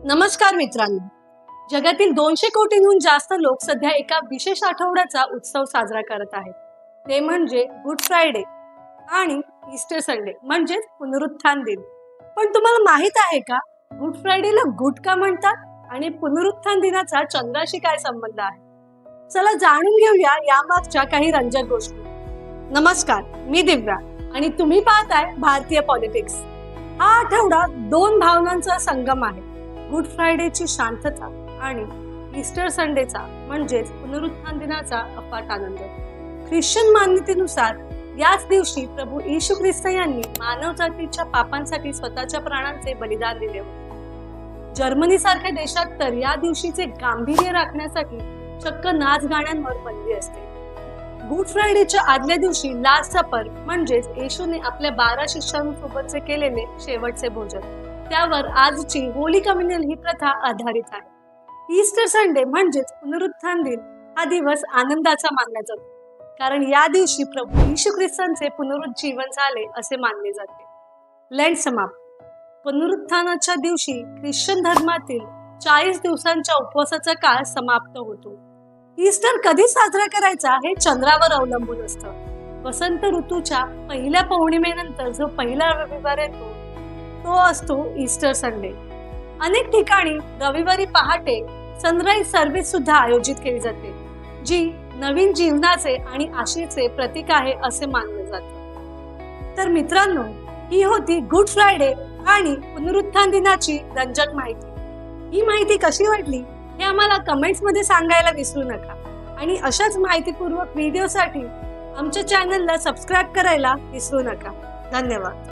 नमस्कार मित्रांनो, जगातील 200 कोटींहून जास्त लोक सध्या एका विशेष आठवड्याचा उत्सव साजरा करत आहेत. ते म्हणजे गुड फ्रायडे आणि ईस्टर संडे म्हणजेच पुनरुत्थान दिन. पण तुम्हाला माहित आहे का, गुड फ्रायडेला गुड का म्हणतात आणि पुनरुत्थान दिनाचा चंद्राशी काय संबंध आहे? चला जाणून घेऊया यामागच्या काही रंजक गोष्टी. नमस्कार, मी दिव्या आणि तुम्ही पाहताय भारतीय पॉलिटिक्स. हा आठवडा दोन भावनांचा संगम आहे. गुड फ्रायडेची शांतता आणि ईस्टर संडेचा म्हणजेच पुनरुत्थान दिनाचा अफाट आनंद. ख्रिश्चन मान्यतेनुसार याच दिवशी प्रभू येशू ख्रिस्त यांनी मानवजातीच्या पापांसाठी स्वतःच्या प्राणांचे बलिदान दिले होते. जर्मनी सारख्या देशात तर या दिवशीचे गांभीर्य राखण्यासाठी चक्क नाच गाण्यांवर बंदी असते. गुड फ्रायडेच्या आदल्या दिवशी लास्ट सपर म्हणजेच येशूने आपल्या 12 शिष्यांसोबतचे केलेले शेवटचे भोजन, त्यावर आजची होली कम्युनियन ही प्रथा आधारित आहे. ईस्टर संडे म्हणजेच पुनरुत्थान दिन हा दिवस आनंदाचा मानला जातो, कारण या दिवशी प्रभू येशू ख्रिस्तांचे पुनरुज्जीवन झाले असे मानले जाते. लेंट समाप्त. पुनरुत्थानाच्या दिवशी ख्रिश्चन धर्मातील 40 दिवसांच्या उपवासाचा काळ समाप्त होतो. ईस्टर कधी साजरा करायचा हे चंद्रावर अवलंबून असतं. वसंत ऋतूच्या पहिल्या पौर्णिमेनंतर जो पहिला रविवार येतो तो असतो ईस्टर संडे. अनेक ठिकाणी रविवारी पहाटे सनराईज सर्व्हिस सुद्धा आयोजित केली जाते, जी नवीन जीवनाचे आणि आशेचे प्रतीक आहे असे मानले जाते. तर मित्रांनो, ही होती गुड फ्रायडे आणि पुनरुत्थान दिनाची रंजक माहिती. ही माहिती कशी वाटली हे आम्हाला कमेंट्स मध्ये सांगायला विसरू नका आणि अशाच माहितीपूर्वक व्हिडिओसाठी आमच्या चॅनलला सबस्क्राईब करायला विसरू नका. धन्यवाद.